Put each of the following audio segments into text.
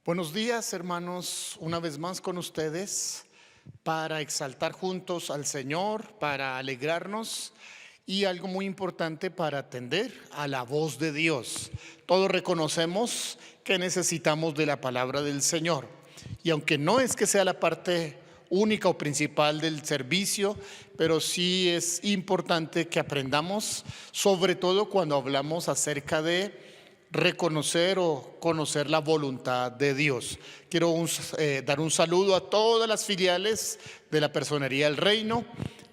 Buenos días, hermanos, una vez más con ustedes para exaltar juntos al Señor, para alegrarnos y algo muy importante para atender a la voz de Dios. Todos reconocemos que necesitamos de la palabra del Señor y aunque no es que sea la parte única o principal del servicio, pero sí es importante que aprendamos, sobre todo cuando hablamos acerca de reconocer o conocer la voluntad de Dios. Quiero dar un saludo a todas las filiales de la Personería del Reino,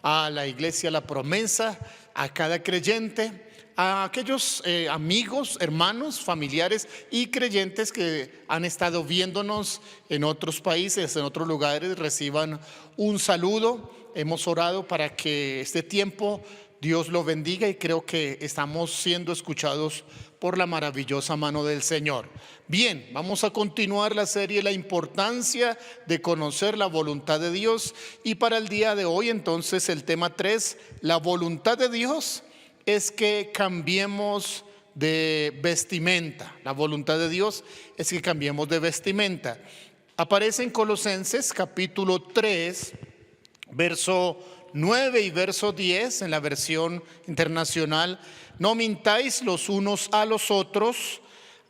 a la Iglesia La Promesa, a cada creyente, a aquellos amigos, hermanos, familiares y creyentes que han estado viéndonos en otros países, en otros lugares. Reciban un saludo. Hemos orado para que este tiempo Dios lo bendiga y creo que estamos siendo escuchados por la maravillosa mano del Señor. Bien, vamos a continuar la serie La importancia de conocer la voluntad de Dios, y para el día de hoy entonces el tema 3, la voluntad de Dios es que cambiemos de vestimenta. La voluntad de Dios es que cambiemos de vestimenta. Aparece en Colosenses capítulo 3, verso 9 y verso 10 en la versión internacional. No mintáis los unos a los otros,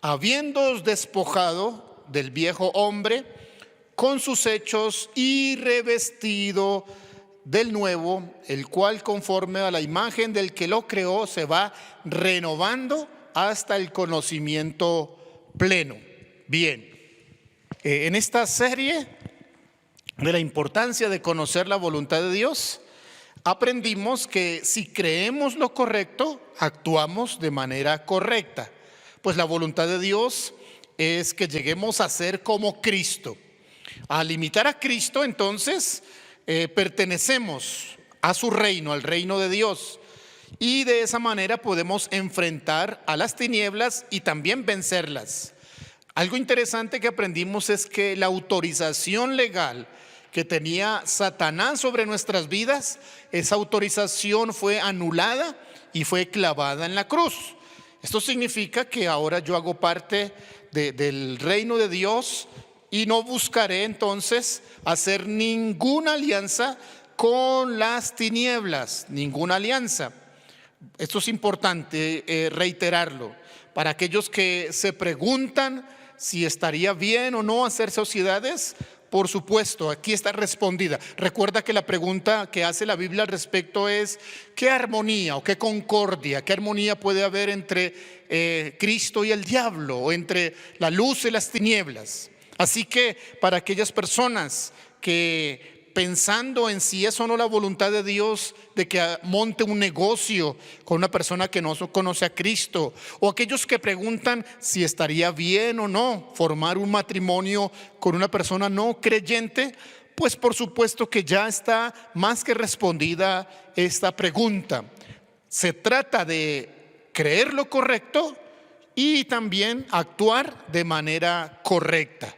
habiéndoos despojado del viejo hombre con sus hechos y revestido del nuevo, el cual conforme a la imagen del que lo creó se va renovando hasta el conocimiento pleno. Bien, en esta serie de la importancia de conocer la voluntad de Dios, aprendimos que si creemos lo correcto, actuamos de manera correcta. Pues la voluntad de Dios es que lleguemos a ser como Cristo. Al imitar a Cristo, entonces, pertenecemos a su reino, al reino de Dios. Y de esa manera podemos enfrentar a las tinieblas y también vencerlas. Algo interesante que aprendimos es que la autorización legal que tenía Satanás sobre nuestras vidas, esa autorización fue anulada y fue clavada en la cruz. Esto significa que ahora yo hago parte del reino de Dios y no buscaré entonces hacer ninguna alianza con las tinieblas, ninguna alianza. Esto es importante reiterarlo. Para aquellos que se preguntan si estaría bien o no hacer sociedades, por supuesto, aquí está respondida. Recuerda que la pregunta que hace la Biblia al respecto es: ¿qué armonía o qué concordia, qué armonía puede haber entre Cristo y el diablo, o entre la luz y las tinieblas? Así que para aquellas personas que, pensando en si es o no la voluntad de Dios de que monte un negocio con una persona que no conoce a Cristo, o aquellos que preguntan si estaría bien o no formar un matrimonio con una persona no creyente, pues por supuesto que ya está más que respondida esta pregunta. Se trata de creer lo correcto y también actuar de manera correcta.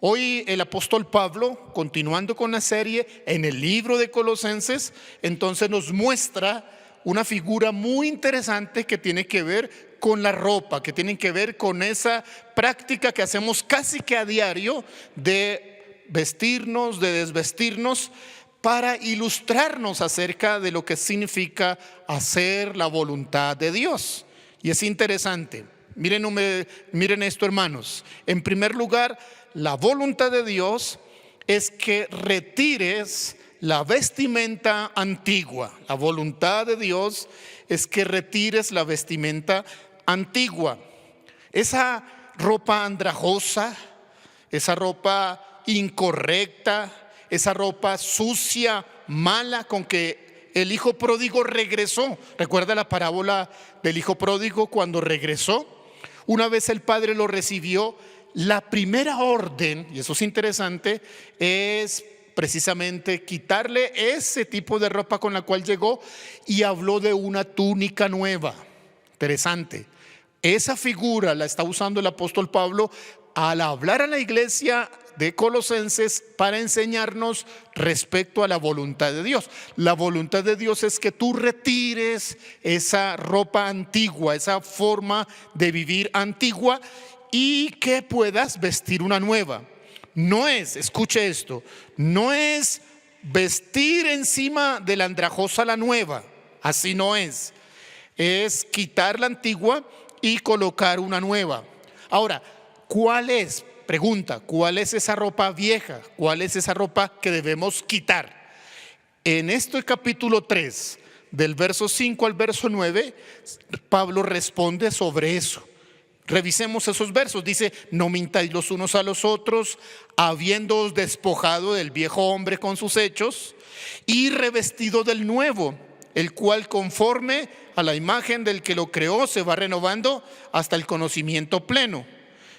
Hoy el apóstol Pablo, continuando con la serie en el libro de Colosenses, entonces nos muestra una figura muy interesante que tiene que ver con la ropa, que tiene que ver con esa práctica que hacemos casi que a diario de vestirnos, de desvestirnos, para ilustrarnos acerca de lo que significa hacer la voluntad de Dios. Y es interesante. Miren esto, hermanos. En primer lugar, la voluntad de Dios es que retires la vestimenta antigua. La voluntad de Dios es que retires la vestimenta antigua. Esa ropa andrajosa, esa ropa incorrecta, esa ropa sucia, mala, con que el hijo pródigo regresó. ¿Recuerda la parábola del hijo pródigo cuando regresó? Una vez el padre lo recibió, la primera orden, y eso es interesante, es precisamente quitarle ese tipo de ropa con la cual llegó y habló de una túnica nueva. Interesante. Esa figura la está usando el apóstol Pablo al hablar a la iglesia de Colosenses para enseñarnos respecto a la voluntad de Dios. La voluntad de Dios es que tú retires esa ropa antigua, esa forma de vivir antigua, y que puedas vestir una nueva. No es, escuche esto, no es vestir encima de la andrajosa la nueva, así no es. Es quitar la antigua y colocar una nueva. Ahora, ¿cuál es? Pregunta, ¿cuál es esa ropa vieja? ¿Cuál es esa ropa que debemos quitar? En este capítulo 3, del verso 5 al verso 9, Pablo responde sobre eso. Revisemos esos versos. Dice: no mintáis los unos a los otros, habiéndoos despojado del viejo hombre con sus hechos y revestido del nuevo, el cual conforme a la imagen del que lo creó se va renovando hasta el conocimiento pleno,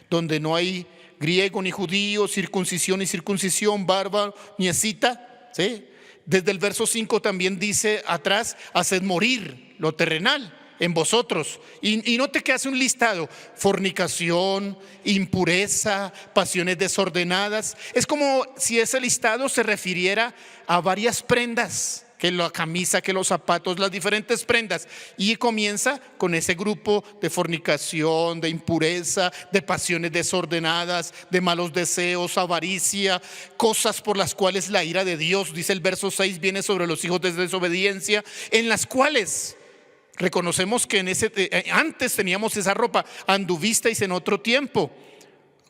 donde no hay griego ni judío, circuncisión ni circuncisión, bárbaro ni escita, ¿sí? Desde el verso 5 también dice atrás: haced morir lo terrenal en vosotros. Y note que hace un listado: fornicación, impureza, pasiones desordenadas. Es como si ese listado se refiriera a varias prendas, que la camisa, que los zapatos, las diferentes prendas. Y comienza con ese grupo de fornicación, de impureza, de pasiones desordenadas, de malos deseos, avaricia, cosas por las cuales la ira de Dios, dice el verso 6, viene sobre los hijos de desobediencia, en las cuales reconocemos que antes teníamos esa ropa, anduvisteis en otro tiempo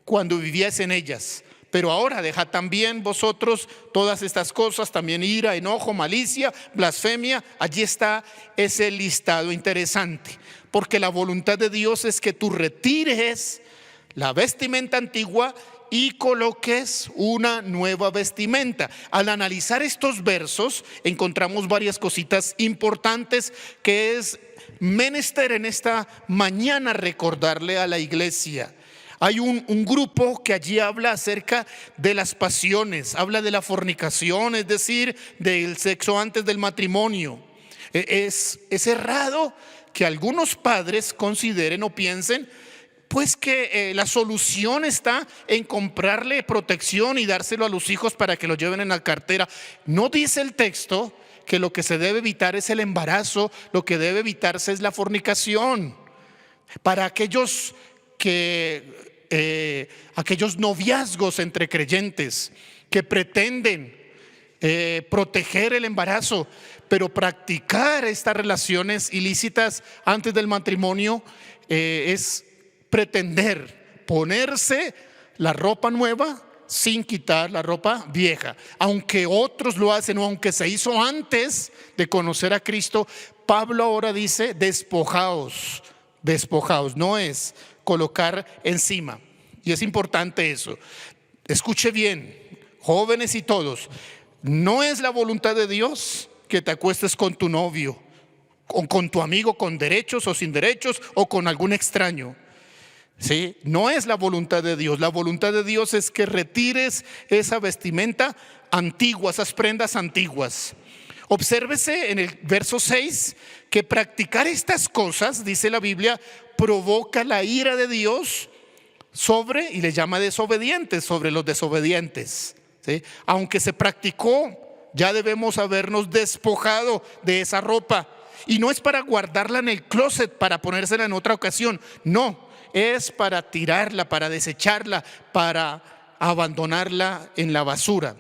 cuando vivíais en ellas. Pero ahora dejad también vosotros todas estas cosas, también ira, enojo, malicia, blasfemia. Allí está ese listado interesante, porque la voluntad de Dios es que tú retires la vestimenta antigua y coloques una nueva vestimenta. Al analizar estos versos encontramos varias cositas importantes que es menester en esta mañana recordarle a la iglesia. Hay un grupo que allí habla acerca de las pasiones, habla de la fornicación, es decir, del sexo antes del matrimonio. Es errado que algunos padres consideren o piensen pues que la solución está en comprarle protección y dárselo a los hijos para que lo lleven en la cartera. No dice el texto que lo que se debe evitar es el embarazo, lo que debe evitarse es la fornicación. Para aquellos noviazgos entre creyentes que pretenden proteger el embarazo, pero practicar estas relaciones ilícitas antes del matrimonio es pretender ponerse la ropa nueva sin quitar la ropa vieja. Aunque otros lo hacen o aunque se hizo antes de conocer a Cristo, Pablo ahora dice: despojaos, despojaos, no es colocar encima. Y es importante eso. Escuche bien, jóvenes y todos, no es la voluntad de Dios que te acuestes con tu novio o con tu amigo con derechos o sin derechos o con algún extraño. ¿Sí? No es la voluntad de Dios. La voluntad de Dios es que retires esa vestimenta antigua, esas prendas antiguas. Obsérvese en el verso 6 que practicar estas cosas, dice la Biblia, provoca la ira de Dios sobre, y le llama desobedientes, sobre los desobedientes. ¿Sí? Aunque se practicó, ya debemos habernos despojado de esa ropa. Y no es para guardarla en el closet para ponérsela en otra ocasión, no. Es para tirarla, para desecharla, para abandonarla en la basura.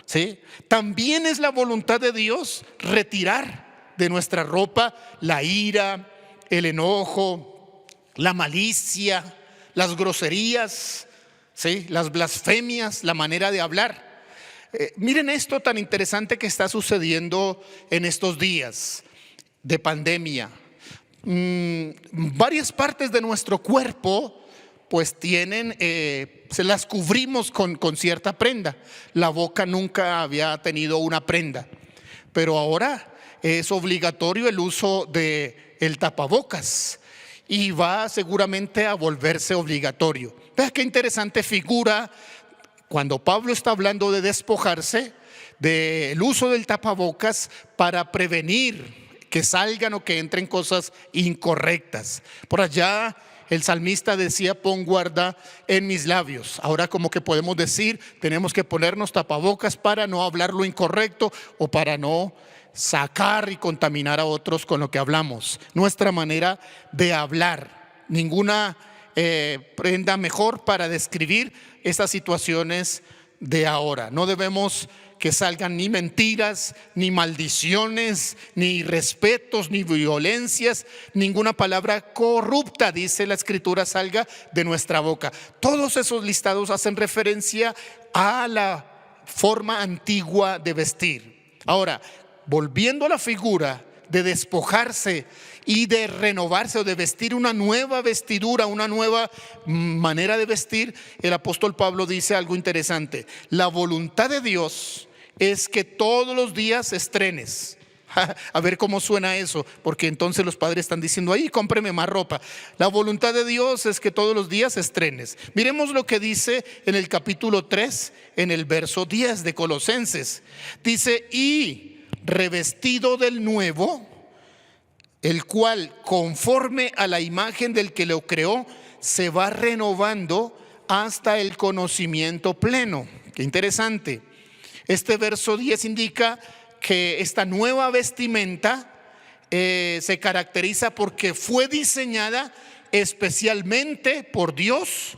¿Sí? También es la voluntad de Dios retirar de nuestra ropa la ira, el enojo, la malicia, las groserías, ¿sí? Las blasfemias, la manera de hablar. Miren esto tan interesante que está sucediendo en estos días de pandemia. Varias partes de nuestro cuerpo pues tienen, se las cubrimos con cierta prenda. La boca nunca había tenido una prenda, pero ahora es obligatorio el uso del tapabocas y va seguramente a volverse obligatorio. Vea qué interesante figura cuando Pablo está hablando de despojarse del uso del tapabocas para prevenir que salgan o que entren cosas incorrectas. Por allá el salmista decía: pon guarda en mis labios. Ahora como que podemos decir, tenemos que ponernos tapabocas para no hablar lo incorrecto o para no sacar y contaminar a otros con lo que hablamos. Nuestra manera de hablar. Ninguna prenda mejor para describir estas situaciones de ahora. No debemos que salgan ni mentiras, ni maldiciones, ni irrespetos, ni violencias, ninguna palabra corrupta, dice la Escritura, salga de nuestra boca. Todos esos listados hacen referencia a la forma antigua de vestir. Ahora, volviendo a la figura de despojarse y de renovarse o de vestir una nueva vestidura, una nueva manera de vestir, el apóstol Pablo dice algo interesante: la voluntad de Dios es que todos los días estrenes. A ver cómo suena eso, porque entonces los padres están diciendo: ahí cómpreme más ropa. La voluntad de Dios es que todos los días estrenes. Miremos lo que dice en el capítulo 3, en el verso 10 de Colosenses. Dice: y revestido del nuevo, el cual conforme a la imagen del que lo creó se va renovando hasta el conocimiento pleno. Qué interesante. Este verso 10 indica que esta nueva vestimenta se caracteriza porque fue diseñada especialmente por Dios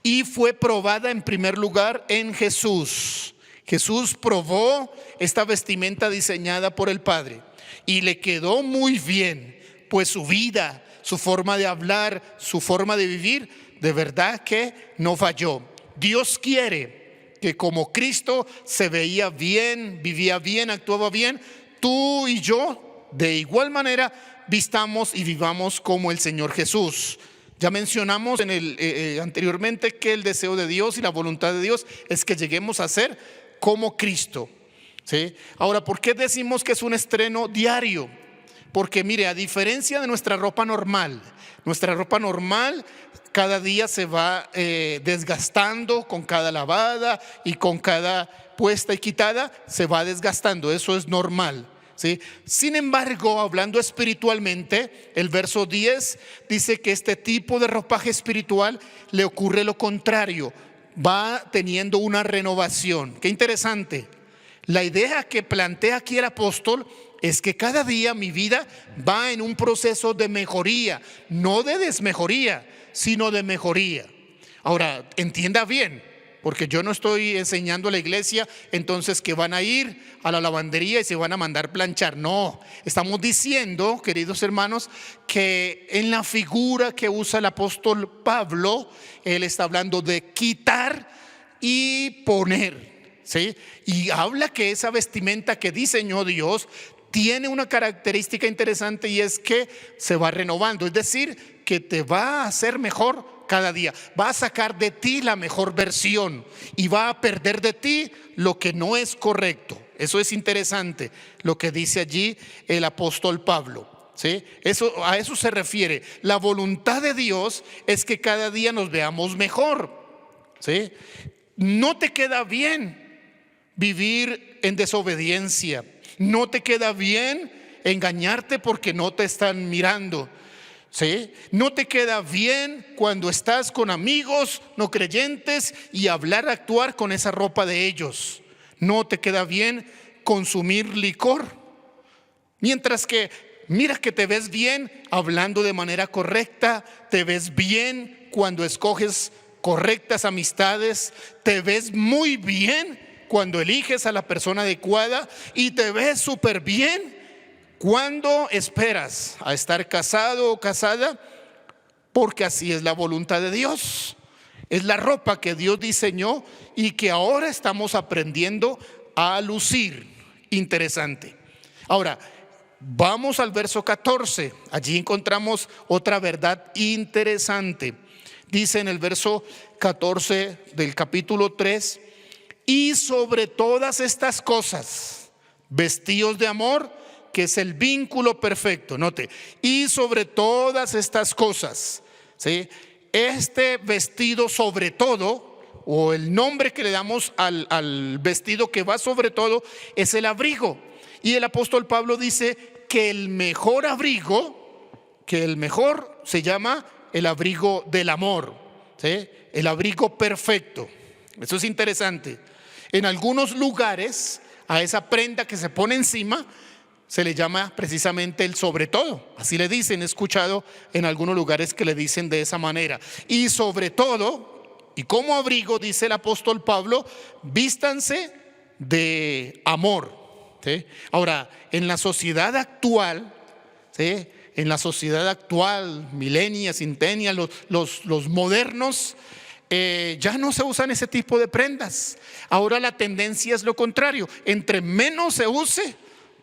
y fue probada en primer lugar en Jesús. Jesús probó esta vestimenta diseñada por el Padre y le quedó muy bien, pues su vida, su forma de hablar, su forma de vivir, de verdad que no falló. Dios quiere que como Cristo se veía bien, vivía bien, actuaba bien, tú y yo de igual manera vistamos y vivamos como el Señor Jesús. Ya mencionamos anteriormente que el deseo de Dios y la voluntad de Dios es que lleguemos a ser como Cristo, ¿sí? Ahora, ¿por qué decimos que es un estreno diario? Porque mire, a diferencia de nuestra ropa normal cada día se va desgastando con cada lavada y con cada puesta y quitada, se va desgastando, eso es normal, ¿sí? Sin embargo, hablando espiritualmente, el verso 10 dice que este tipo de ropaje espiritual le ocurre lo contrario, va teniendo una renovación. Qué interesante. La idea que plantea aquí el apóstol es que cada día mi vida va en un proceso de mejoría, no de desmejoría, sino de mejoría. Ahora, entienda bien, porque yo no estoy enseñando a la iglesia entonces que van a ir a la lavandería y se van a mandar planchar. No, estamos diciendo, queridos hermanos, que en la figura que usa el apóstol Pablo, él está hablando de quitar y poner, ¿sí? Y habla que esa vestimenta que diseñó Dios tiene una característica interesante, y es que se va renovando, es decir, que te va a hacer mejor cada día, va a sacar de ti la mejor versión y va a perder de ti lo que no es correcto. Eso es interesante lo que dice allí el apóstol Pablo, ¿sí? A eso se refiere. La voluntad de Dios es que cada día nos veamos mejor, ¿sí? No te queda bien vivir en desobediencia, no te queda bien engañarte porque no te están mirando, ¿sí? No te queda bien cuando estás con amigos no creyentes y actuar con esa ropa de ellos. No te queda bien consumir licor. Mientras que mira que te ves bien hablando de manera correcta, te ves bien cuando escoges correctas amistades, te ves muy bien cuando eliges a la persona adecuada y te ves súper bien cuando esperas a estar casado o casada, porque así es la voluntad de Dios. Es la ropa que Dios diseñó y que ahora estamos aprendiendo a lucir. Interesante. Ahora, vamos al verso 14. Allí encontramos otra verdad interesante. Dice en el verso 14 del capítulo 3: y sobre todas estas cosas, vestíos de amor, que es el vínculo perfecto. Note, y sobre todas estas cosas, ¿sí? Este vestido sobre todo, o el nombre que le damos al vestido que va sobre todo, es el abrigo. Y el apóstol Pablo dice que el mejor abrigo, se llama el abrigo del amor, ¿sí? El abrigo perfecto. Eso es interesante. En algunos lugares, a esa prenda que se pone encima se le llama precisamente el sobre todo. Así le dicen, he escuchado en algunos lugares que le dicen de esa manera. Y sobre todo, y como abrigo, dice el apóstol Pablo, vístanse de amor. ¿Sí? Ahora, en la sociedad actual, ¿sí? En la sociedad actual, millennials, centennials, los modernos, ya no se usan ese tipo de prendas. Ahora la tendencia es lo contrario: entre menos se use,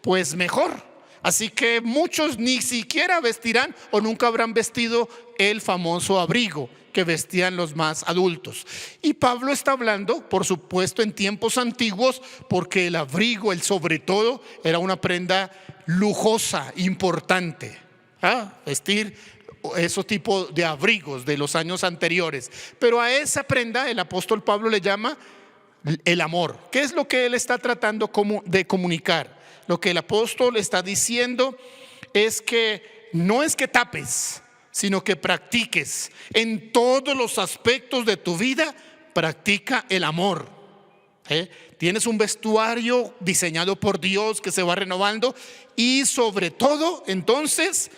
pues mejor. Así que muchos ni siquiera vestirán o nunca habrán vestido el famoso abrigo que vestían los más adultos. Y Pablo está hablando, por supuesto, en tiempos antiguos, porque el abrigo, el sobre todo, era una prenda lujosa, importante. Vestir esos tipos de abrigos de los años anteriores. Pero a esa prenda el apóstol Pablo le llama el amor. ¿Qué es lo que él está tratando de comunicar? Lo que el apóstol está diciendo es que no es que tapes, sino que practiques. En todos los aspectos de tu vida, practica el amor. Tienes un vestuario diseñado por Dios que se va renovando, y sobre todo, entonces,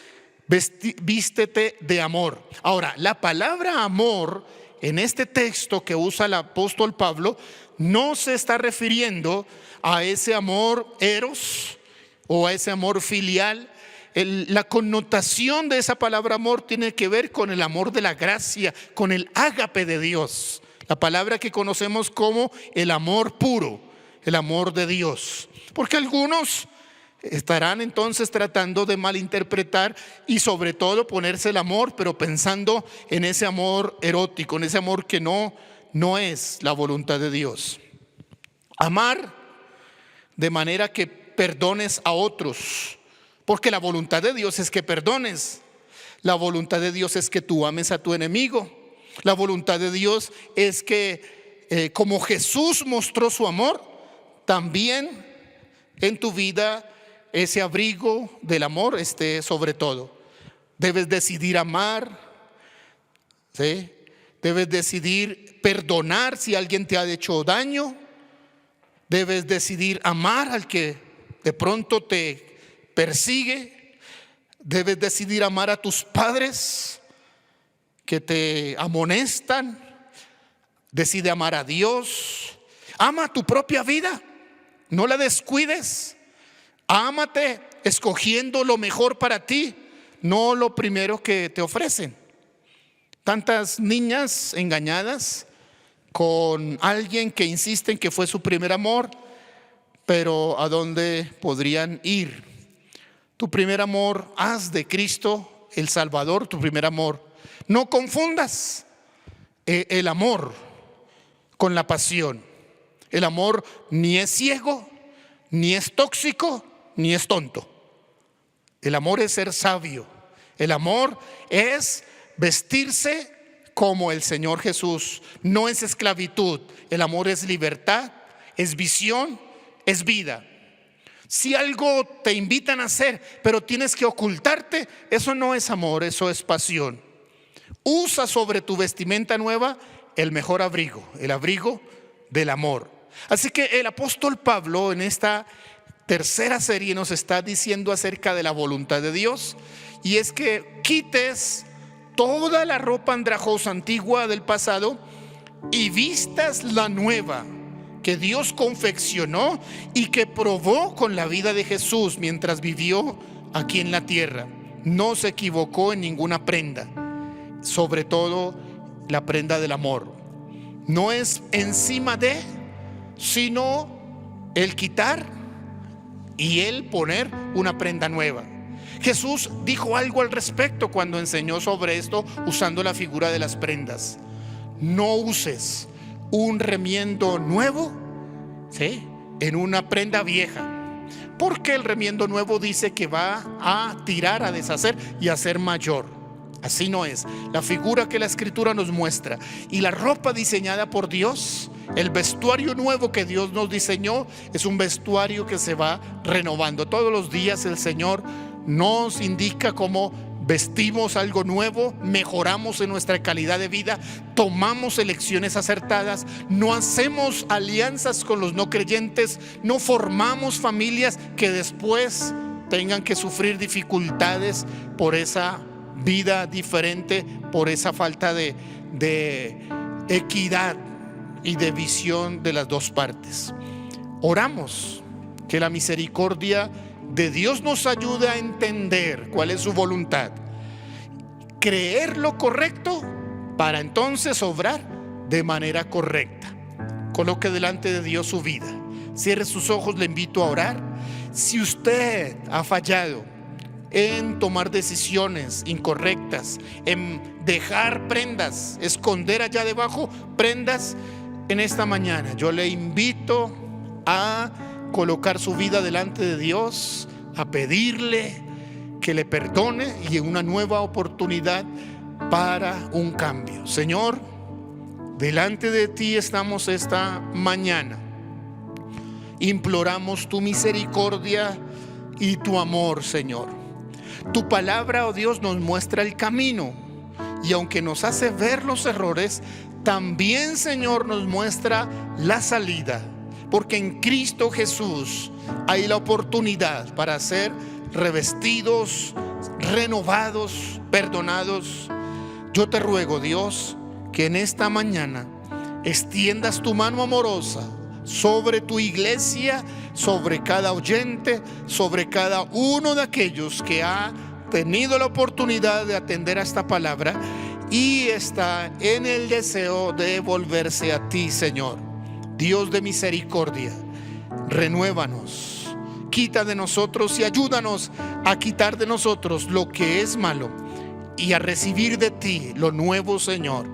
vístete de amor. Ahora, la palabra amor en este texto que usa el apóstol Pablo no se está refiriendo a ese amor eros o a ese amor filial. La connotación de esa palabra amor tiene que ver con el amor de la gracia, con el ágape de Dios, la palabra que conocemos como el amor puro, el amor de Dios. Porque algunos estarán entonces tratando de malinterpretar y sobre todo ponerse el amor, pero pensando en ese amor erótico, en ese amor que no es la voluntad de Dios. Amar de manera que perdones a otros, porque la voluntad de Dios es que perdones. La voluntad de Dios es que tú ames a tu enemigo. La voluntad de Dios es que como Jesús mostró su amor, también en tu vida ese abrigo del amor esté sobre todo. Debes decidir amar, ¿sí? Debes decidir perdonar si alguien te ha hecho daño. Debes decidir amar al que de pronto te persigue. Debes decidir amar a tus padres que te amonestan. Decide amar a Dios. Ama tu propia vida, no la descuides. Ámate escogiendo lo mejor para ti, no lo primero que te ofrecen. Tantas niñas engañadas con alguien que insisten que fue su primer amor, pero ¿a dónde podrían ir? Tu primer amor, haz de Cristo el Salvador tu primer amor. No confundas el amor con la pasión. El amor ni es ciego, ni es tóxico, ni es tonto. El amor es ser sabio. El amor es vestirse como el Señor Jesús. No es esclavitud. El amor es libertad, es visión, es vida. Si algo te invitan a hacer, pero tienes que ocultarte, eso no es amor, eso es pasión. Usa sobre tu vestimenta nueva el mejor abrigo, el abrigo del amor. Así que el apóstol Pablo en esta tercera serie nos está diciendo acerca de la voluntad de Dios, y es que quites toda la ropa andrajosa antigua del pasado y vistas la nueva que Dios confeccionó y que probó con la vida de Jesús mientras vivió aquí en la tierra. No se equivocó en ninguna prenda, sobre todo la prenda del amor. No es encima de, sino el quitar y el poner una prenda nueva. Jesús dijo algo al respecto cuando enseñó sobre esto usando la figura de las prendas. No uses un remiendo nuevo, ¿sí?, en una prenda vieja, porque el remiendo nuevo dice que va a tirar, a deshacer y a ser mayor. Así no es la figura que la Escritura nos muestra. Y la ropa diseñada por Dios, el vestuario nuevo que Dios nos diseñó, es un vestuario que se va renovando. Todos los días el Señor nos indica cómo vestimos algo nuevo, mejoramos en nuestra calidad de vida, tomamos elecciones acertadas, no hacemos alianzas con los no creyentes, no formamos familias que después tengan que sufrir dificultades por esa vida diferente, por esa falta de equidad y de visión de las dos partes. Oramos que la misericordia de Dios nos ayude a entender cuál es su voluntad, creer lo correcto para entonces obrar de manera correcta. Coloque delante de Dios su vida, cierre sus ojos, le invito a orar. Si usted ha fallado en tomar decisiones incorrectas, en dejar prendas, esconder allá debajo prendas, en esta mañana yo le invito a colocar su vida delante de Dios, a pedirle que le perdone y en una nueva oportunidad para un cambio. Señor, delante de ti estamos esta mañana. Imploramos tu misericordia y tu amor, Señor. Tu palabra, oh Dios, nos muestra el camino, y aunque nos hace ver los errores, también, Señor, nos muestra la salida, porque en Cristo Jesús hay la oportunidad para ser revestidos, renovados, perdonados. Yo te ruego, Dios, que en esta mañana extiendas tu mano amorosa sobre tu iglesia, sobre cada oyente, sobre cada uno de aquellos que ha tenido la oportunidad de atender a esta palabra y está en el deseo de volverse a ti, Señor. Dios de misericordia, renuévanos, quita de nosotros y ayúdanos a quitar de nosotros lo que es malo y a recibir de ti lo nuevo, Señor,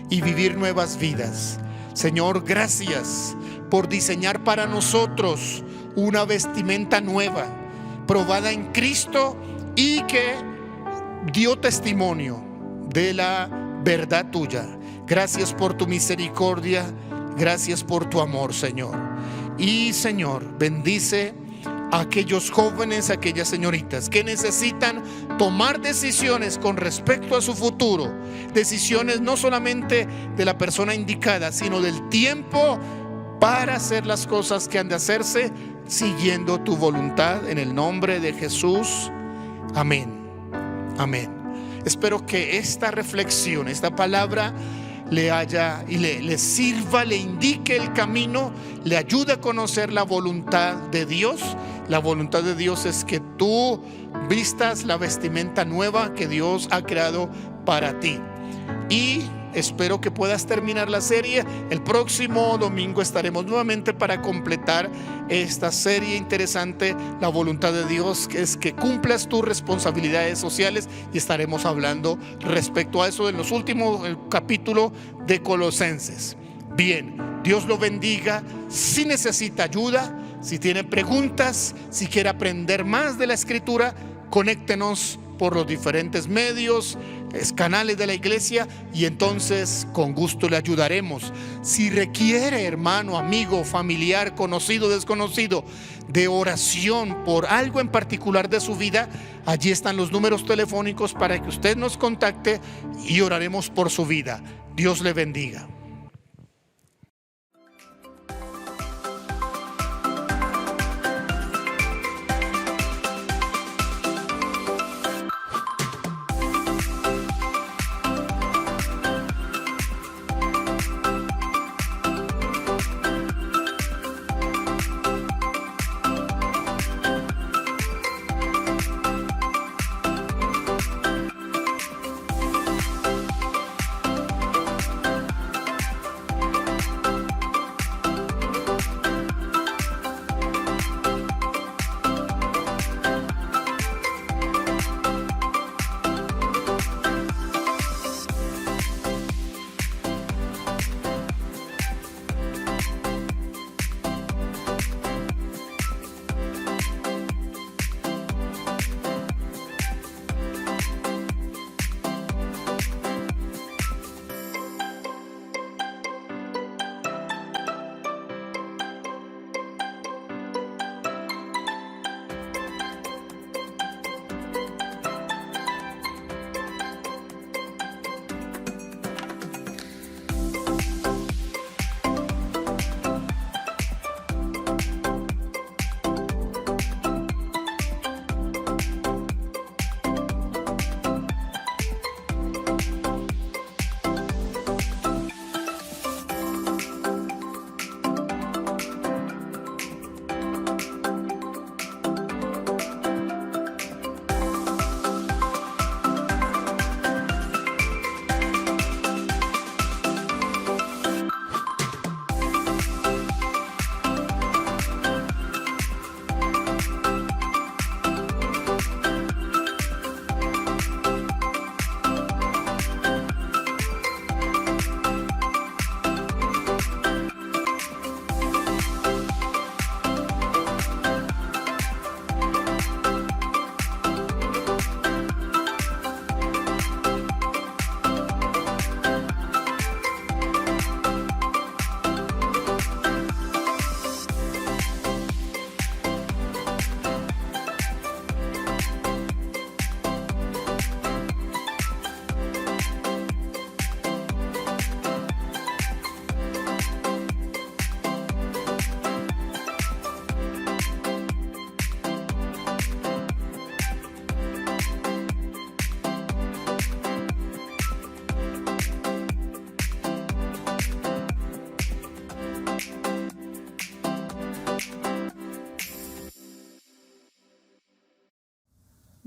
y vivir nuevas vidas. Señor, gracias por diseñar para nosotros una vestimenta nueva, probada en Cristo y que dio testimonio de la verdad tuya. Gracias por tu misericordia, gracias por tu amor, Señor. Y Señor, bendice a aquellos jóvenes, a aquellas señoritas que necesitan tomar decisiones con respecto a su futuro, decisiones no solamente de la persona indicada, sino del tiempo para hacer las cosas que han de hacerse siguiendo tu voluntad, en el nombre de Jesús. Amén. Amén. Espero que esta reflexión, esta palabra le haya y le sirva, le indique el camino, le ayude a conocer la voluntad de Dios. La voluntad de Dios es que tú vistas la vestimenta nueva que Dios ha creado para ti. Y espero que puedas terminar la serie. El próximo domingo estaremos nuevamente para completar esta serie interesante. La voluntad de Dios es que cumplas tus responsabilidades sociales, y estaremos hablando respecto a eso en los últimos capítulos de Colosenses. Bien, Dios lo bendiga. Si necesita ayuda, si tiene preguntas, si quiere aprender más de la Escritura, conéctenos por los diferentes medios, canales de la iglesia, y entonces con gusto le ayudaremos. Si requiere, hermano, amigo, familiar, conocido, desconocido, de oración por algo en particular de su vida, allí están los números telefónicos para que usted nos contacte y oraremos por su vida. Dios le bendiga.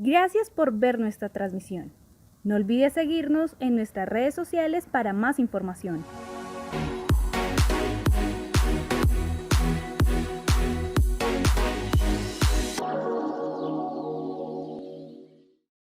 Gracias por ver nuestra transmisión. No olvides seguirnos en nuestras redes sociales para más información.